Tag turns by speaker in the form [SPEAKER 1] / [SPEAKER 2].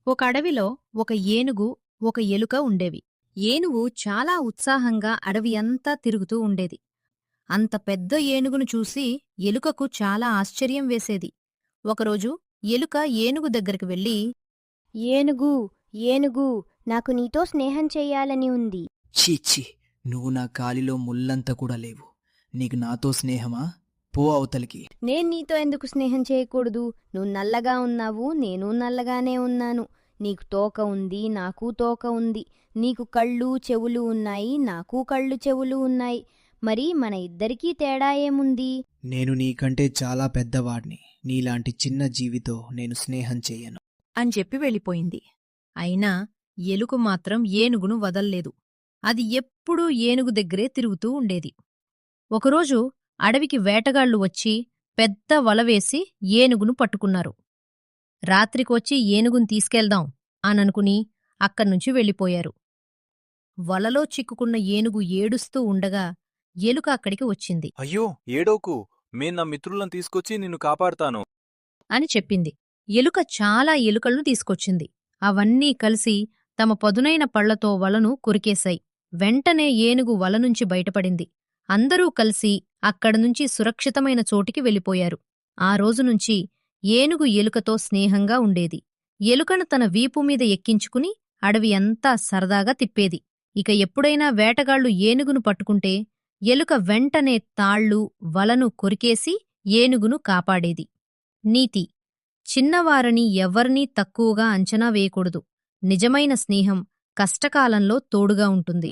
[SPEAKER 1] ఒక అడవిలో ఒక ఏనుగు, ఒక ఎలుక ఉండేవి. ఏనుగు చాలా ఉత్సాహంగా అడవి అంతా తిరుగుతూ ఉండేది. అంత పెద్ద ఏనుగును చూసి ఎలుకకు చాలా ఆశ్చర్యం వేసేది. ఒకరోజు ఎలుక ఏనుగు దగ్గరికి వెళ్ళి,
[SPEAKER 2] ఏనుగు, ఏనుగు, నాకు నీతో స్నేహం చెయ్యాలని ఉంది.
[SPEAKER 3] ఛీ ఛీ నువ్వు నా కాలిలో ముల్లంత కూడా లేవు. నీకు నాతో స్నేహమా? పో అవతలికి.
[SPEAKER 2] నేను నీతో ఎందుకు స్నేహం చేయకూడదు? నువ్వు నల్లగా ఉన్నావు, నేను నల్లగానే ఉన్నాను. నీకు తోక ఉంది, నాకు తోక ఉంది. నీకు కళ్ళు చెవులు ఉన్నాయి, నాకు కళ్ళు చెవులు ఉన్నాయి. మరి మన ఇద్దరికీ తేడా ఏముంది?
[SPEAKER 3] నేను నీకంటే చాలా పెద్దవాడిని. నీలాంటి చిన్న జీవితో నేను స్నేహం చెయ్యను.
[SPEAKER 1] అని చెప్పి వెళ్ళిపోయింది. అయినా ఎలుక మాత్రం ఏనుగును వదల్లేదు. అది ఎప్పుడూ ఏనుగు దగ్గరే తిరుగుతూ ఉండేది. ఒకరోజు అడవికి వేటగాళ్లు వచ్చి పెద్ద వలవేసి ఏనుగును పట్టుకున్నారు. రాత్రికొచ్చి ఏనుగును తీసుకెళ్దాం అననుకుని అక్కడ్నుంచి వెళ్ళిపోయారు. వలలో చిక్కుకున్న ఏనుగు ఏడుస్తూ ఉండగా ఎలుక అక్కడికి వచ్చింది
[SPEAKER 4] అయ్యో ఏడోకు, నా మిత్రులను తీసుకొచ్చి నిన్ను కాపాడుతాను.
[SPEAKER 1] అని చెప్పింది. ఎలుక చాలా ఎలుకలను తీసుకొచ్చింది. అవన్నీ కలిసి తమ పదునైన పళ్లతో వలను కొరికేశాయి. వెంటనే ఏనుగు వలనుంచి బయటపడింది. అందరూ కలిసి అక్కడనుంచి సురక్షితమైన చోటికి వెళ్ళిపోయారు. ఆ రోజునుంచి ఏనుగు ఎలుకతో స్నేహంగా ఉండేది. ఎలుకను తన వీపుమీద ఎక్కించుకుని అడవి అంతా సరదాగా తిప్పేది. ఇక ఎప్పుడైనా వేటగాళ్లు ఏనుగును పట్టుకుంటే ఎలుక వెంటనే తాళ్లు, వలను కొరికేసి ఏనుగును కాపాడేది. నీతి: చిన్నవారని ఎవ్వరినీ తక్కువగా అంచనా వేయకూడదు. నిజమైన స్నేహం కష్టకాలంలో తోడుగా ఉంటుంది.